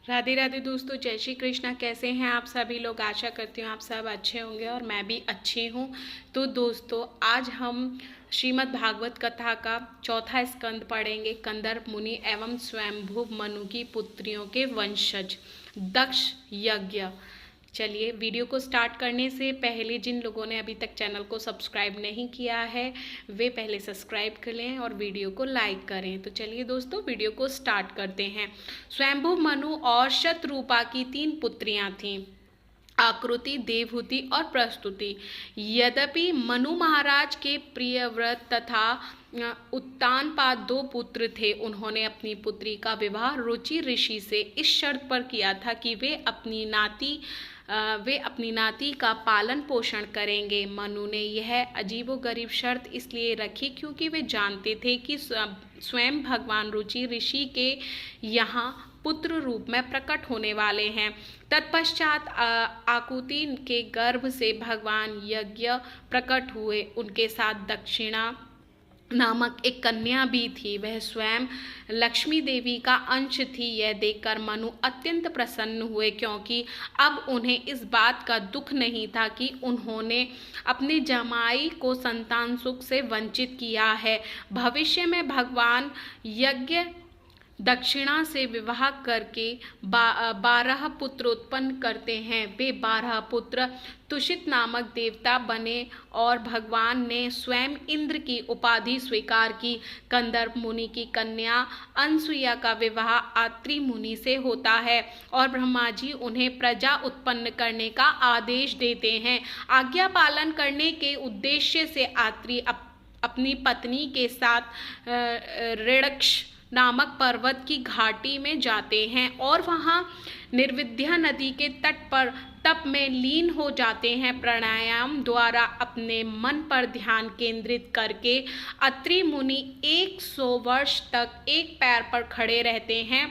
राधे राधे दोस्तों, जय श्री कृष्णा। कैसे हैं आप सभी लोग? आशा करती हूँ आप सब अच्छे होंगे और मैं भी अच्छी हूँ। तो दोस्तों, आज हम श्रीमद् भागवत कथा का चौथा स्कंद पढ़ेंगे। कंदर्प मुनि एवं स्वयंभू मनु की पुत्रियों के वंशज दक्ष यज्ञ। चलिए, वीडियो को स्टार्ट करने से पहले जिन लोगों ने अभी तक चैनल को सब्सक्राइब नहीं किया है वे पहले सब्सक्राइब कर लें और वीडियो को लाइक करें। तो चलिए दोस्तों, वीडियो को स्टार्ट करते हैं। स्वयंभू मनु और शतरूपा की 3 पुत्रियां थीं, आकृति, देवहूति और प्रस्तुति। यद्यपि मनु महाराज के प्रियव्रत तथा उत्तानपाद 2 पुत्र थे, उन्होंने अपनी पुत्री का विवाह रुचि ऋषि से इस शर्त पर किया था कि वे अपनी नाती का पालन पोषण करेंगे। मनु ने यह अजीबोगरीब शर्त इसलिए रखी क्योंकि वे जानते थे कि स्वयं भगवान रुचि ऋषि के यहाँ पुत्र रूप में प्रकट होने वाले हैं। तत्पश्चात आकुति के गर्भ से भगवान यज्ञ प्रकट हुए। उनके साथ दक्षिणा नामक एक कन्या भी थी, वह स्वयं लक्ष्मी देवी का अंश थी। यह देखकर मनु अत्यंत प्रसन्न हुए क्योंकि अब उन्हें इस बात का दुख नहीं था कि उन्होंने अपने जमाई को संतान सुख से वंचित किया है। भविष्य में भगवान यज्ञ दक्षिणा से विवाह करके 12 पुत्र उत्पन्न करते हैं। वे 12 पुत्र तुषित नामक देवता बने और भगवान ने स्वयं इंद्र की उपाधि स्वीकार की। कंदर्प मुनि की कन्या अनसुईया का विवाह आत्रि मुनि से होता है और ब्रह्मा जी उन्हें प्रजा उत्पन्न करने का आदेश देते हैं। आज्ञा पालन करने के उद्देश्य से आत्रि अपनी पत्नी के साथ ऋणक्ष नामक पर्वत की घाटी में जाते हैं और वहां निर्विद्या नदी के तट पर तप में लीन हो जाते हैं। प्राणायाम द्वारा अपने मन पर ध्यान केंद्रित करके अत्रि मुनि 100 वर्ष तक एक पैर पर खड़े रहते हैं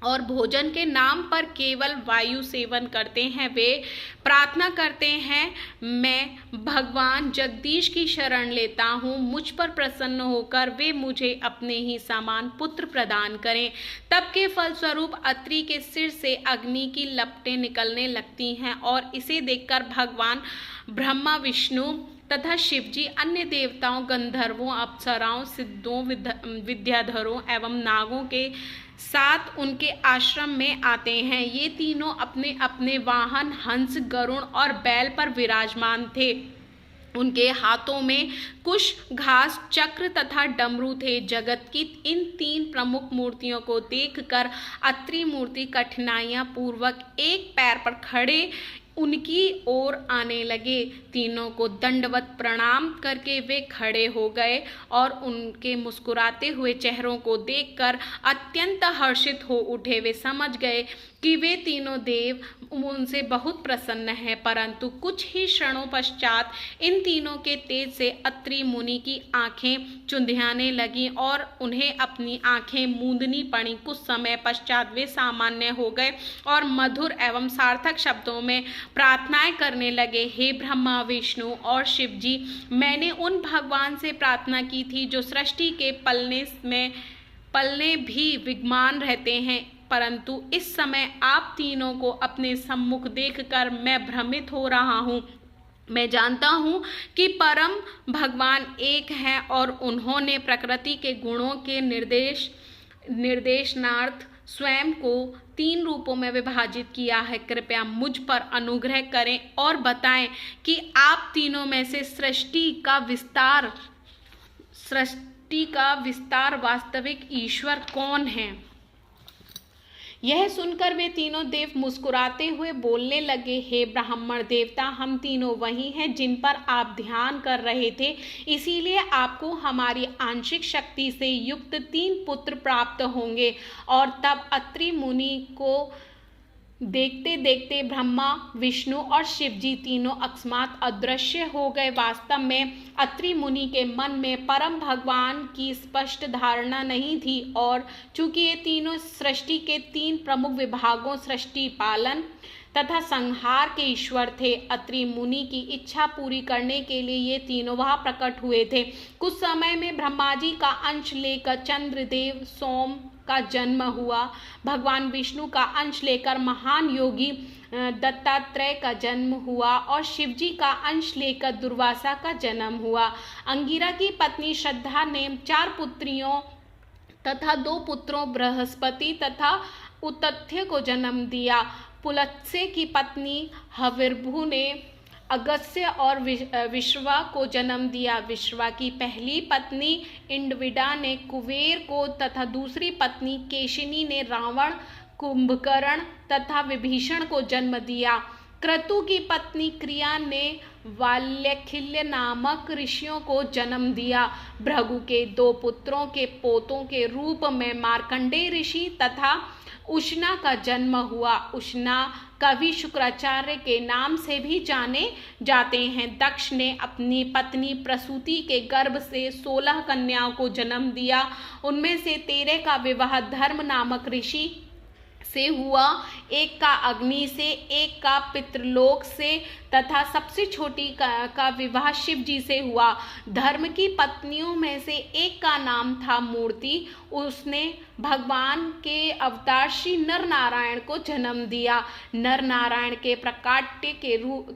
और भोजन के नाम पर केवल वायु सेवन करते हैं। वे प्रार्थना करते हैं, मैं भगवान जगदीश की शरण लेता हूँ, मुझ पर प्रसन्न होकर वे मुझे अपने ही समान पुत्र प्रदान करें। तब के फलस्वरूप अत्रि के सिर से अग्नि की लपटें निकलने लगती हैं और इसे देखकर भगवान ब्रह्मा, विष्णु तथा शिवजी अन्य देवताओं, गंधर्वों, अप्सराओं, सिद्धों, विद्याधरों एवं नागों के साथ उनके आश्रम में आते हैं। ये तीनों अपने अपने वाहन हंस, गरुड़ और बैल पर विराजमान थे। उनके हाथों में कुश, घास, चक्र तथा डमरू थे। जगत की इन 3 प्रमुख मूर्तियों को देखकर अत्रि मूर्ति कठिनाइयां पूर्वक एक पैर पर खड़े उनकी ओर आने लगे। तीनों को दंडवत प्रणाम करके वे खड़े हो गए और उनके मुस्कुराते हुए चेहरों को देखकर अत्यंत हर्षित हो उठे। वे समझ गए कि वे तीनों देव उनसे बहुत प्रसन्न हैं, परंतु कुछ ही क्षणों पश्चात इन तीनों के तेज से अत्रि मुनि की आंखें चुंधियाने लगीं और उन्हें अपनी आंखें मूंदनी पड़ी। कुछ समय पश्चात वे सामान्य हो गए और मधुर एवं सार्थक शब्दों में प्रार्थनाएं करने लगे। हे ब्रह्मा, विष्णु और शिव जी, मैंने उन भगवान से प्रार्थना की थी जो सृष्टि के पलने भी विद्यमान रहते हैं, परंतु इस समय आप तीनों को अपने सम्मुख देखकर मैं भ्रमित हो रहा हूँ। मैं जानता हूँ कि परम भगवान एक हैं और उन्होंने प्रकृति के गुणों के निर्देशनार्थ स्वयं को 3 रूपों में विभाजित किया है। कृपया मुझ पर अनुग्रह करें और बताएं कि आप तीनों में से सृष्टि का विस्तार वास्तविक ईश्वर कौन है। यह सुनकर वे तीनों देव मुस्कुराते हुए बोलने लगे, हे ब्राह्मण देवता, हम तीनों वही हैं जिन पर आप ध्यान कर रहे थे, इसीलिए आपको हमारी आंशिक शक्ति से युक्त 3 पुत्र प्राप्त होंगे। और तब अत्रि मुनि को देखते देखते ब्रह्मा, विष्णु और शिवजी तीनों अकस्मात अदृश्य हो गए। वास्तव में अत्रि मुनि के मन में परम भगवान की स्पष्ट धारणा नहीं थी और चूंकि ये तीनों सृष्टि के 3 प्रमुख विभागों सृष्टि, पालन तथा संहार के ईश्वर थे, अत्रि मुनि की इच्छा पूरी करने के लिए ये तीनों वहां प्रकट हुए थे। कुछ समय में ब्रह्मा जी का अंश लेकर चंद्रदेव, सोम, का जन्म हुआ। भगवान विष्णु का अंश लेकर महान योगी दत्तात्रेय का जन्म हुआ और शिवजी का अंश लेकर दुर्वासा का जन्म हुआ। अंगिरा की पत्नी श्रद्धा ने 4 पुत्रियों तथा 2 पुत्रों बृहस्पति तथा उतथ्य को जन्म दिया। पुलत्स्य की पत्नी हविर्भु ने अगस्त्य और विश्वा को जन्म दिया। विश्वा की पहली पत्नी इंद्रविदा ने कुबेर को तथा दूसरी पत्नी केशिनी ने रावण, कुंभकर्ण तथा विभीषण को जन्म दिया। क्रतु की पत्नी क्रिया ने वाल्यखिल्य नामक ऋषियों को जन्म दिया। भृगु के 2 पुत्रों के पोतों के रूप में मार्कंडेय ऋषि तथा उष्णा का जन्म हुआ। उष्णा कवि शुक्राचार्य के नाम से भी जाने जाते हैं। दक्ष ने अपनी पत्नी प्रसूति के गर्भ से 16 कन्याओं को जन्म दिया। उनमें से 13 का विवाह धर्म नामक ऋषि से हुआ, एक का अग्नि से, एक का पितृलोक से तथा सबसे छोटी का विवाह शिव जी से हुआ। धर्म की पत्नियों में से एक का नाम था मूर्ति। उसने भगवान के अवतार श्री नर नारायण को जन्म दिया। नर नारायण के प्रकाट्य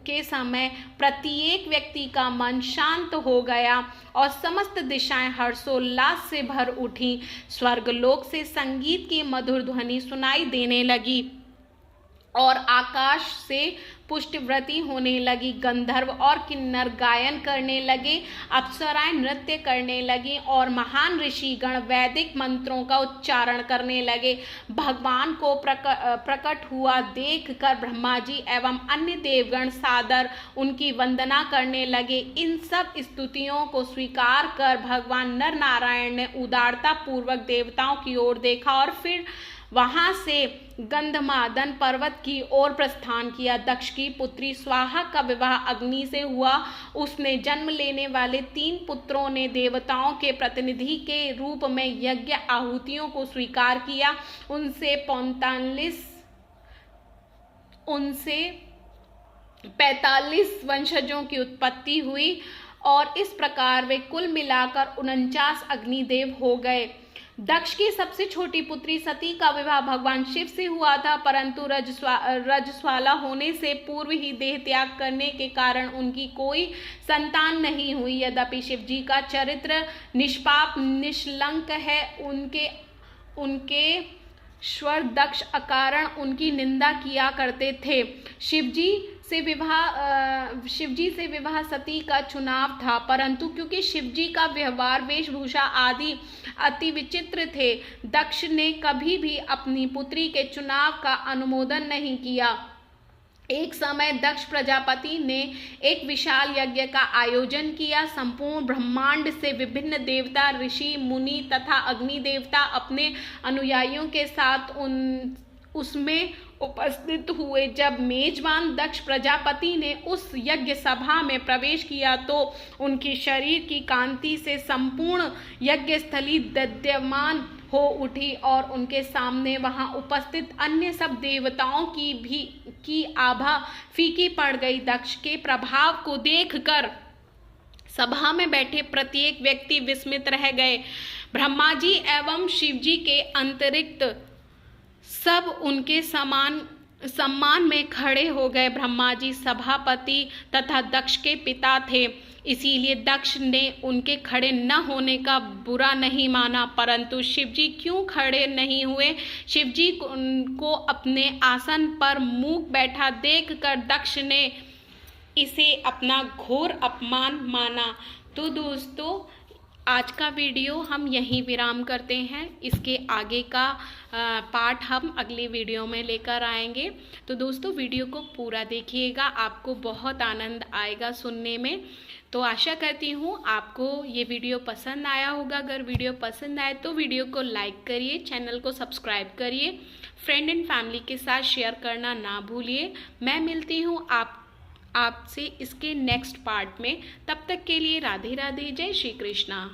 के समय प्रत्येक व्यक्ति का मन शांत हो गया और समस्त दिशाएं हर्षोल्लास से भर उठी। स्वर्गलोक से संगीत की मधुर ध्वनि सुनाई देने लगी और आकाश से पुष्टवृति होने लगी। गंधर्व और किन्नर गायन करने लगे, अप्सराएं नृत्य करने लगी और महान ऋषिगण वैदिक मंत्रों का उच्चारण करने लगे। भगवान को प्रकट हुआ देखकर ब्रह्मा जी एवं अन्य देवगण सादर उनकी वंदना करने लगे। इन सब स्तुतियों को स्वीकार कर भगवान नर नारायण ने उदारता पूर्वक देवताओं की ओर देखा और फिर वहां से गंधमादन पर्वत की ओर प्रस्थान किया। दक्ष की पुत्री स्वाहा का विवाह अग्नि से हुआ। उसने जन्म लेने वाले 3 पुत्रों ने देवताओं के प्रतिनिधि के रूप में यज्ञ आहुतियों को स्वीकार किया। उनसे 45 वंशजों की उत्पत्ति हुई और इस प्रकार वे कुल मिलाकर 49 अग्निदेव हो गए। दक्ष की सबसे छोटी पुत्री सती का विवाह भगवान शिव से हुआ था, परंतु रजस्वाला होने से पूर्व ही देह त्याग करने के कारण उनकी कोई संतान नहीं हुई। यद्यपि शिव जी का चरित्र निष्पाप निष्कलंक है, उनके स्वर दक्ष अकारण उनकी निंदा किया करते थे। शिवजी से विवाह सती का चुनाव था, परंतु क्योंकि शिवजी का व्यवहार, वेशभूषा आदि अति विचित्र थे, दक्ष ने कभी भी अपनी पुत्री के चुनाव का अनुमोदन नहीं किया। एक समय दक्ष प्रजापति ने एक विशाल यज्ञ का आयोजन किया। संपूर्ण ब्रह्मांड से विभिन्न देवता, ऋषि, मुनि तथा अग्नि देवता अपने अनुयायियों के साथ उसमें उपस्थित हुए। जब मेजबान दक्ष प्रजापति ने उस यज्ञ सभा में प्रवेश किया तो उनकी शरीर की कांति से संपूर्ण यज्ञ स्थली दद्यमान हो उठी और उनके सामने वहां उपस्थित अन्य सब देवताओं की आभा फीकी पड़ गई। दक्ष के प्रभाव को देखकर सभा में बैठे प्रत्येक व्यक्ति विस्मित रह गए। ब्रह्मा जी एवं शिव जी के अतिरिक्त सब उनके सम्मान में खड़े हो गए। ब्रह्मा जी सभापति तथा दक्ष के पिता थे, इसीलिए दक्ष ने उनके खड़े न होने का बुरा नहीं माना। परंतु शिवजी क्यों खड़े नहीं हुए? शिवजी को अपने आसन पर मूक बैठा देखकर दक्ष ने इसे अपना घोर अपमान माना। तो दोस्तों, आज का वीडियो हम यहीं विराम करते हैं। इसके आगे का पार्ट हम अगली वीडियो में लेकर आएंगे। तो दोस्तों, वीडियो को पूरा देखिएगा, आपको बहुत आनंद आएगा सुनने में। तो आशा करती हूँ आपको ये वीडियो पसंद आया होगा। अगर वीडियो पसंद आए तो वीडियो को लाइक करिए, चैनल को सब्सक्राइब करिए, फ्रेंड एंड फैमिली के साथ शेयर करना ना भूलिए। मैं मिलती हूँ आपसे इसके नेक्स्ट पार्ट में। तब तक के लिए राधे राधे, जय श्री कृष्णा।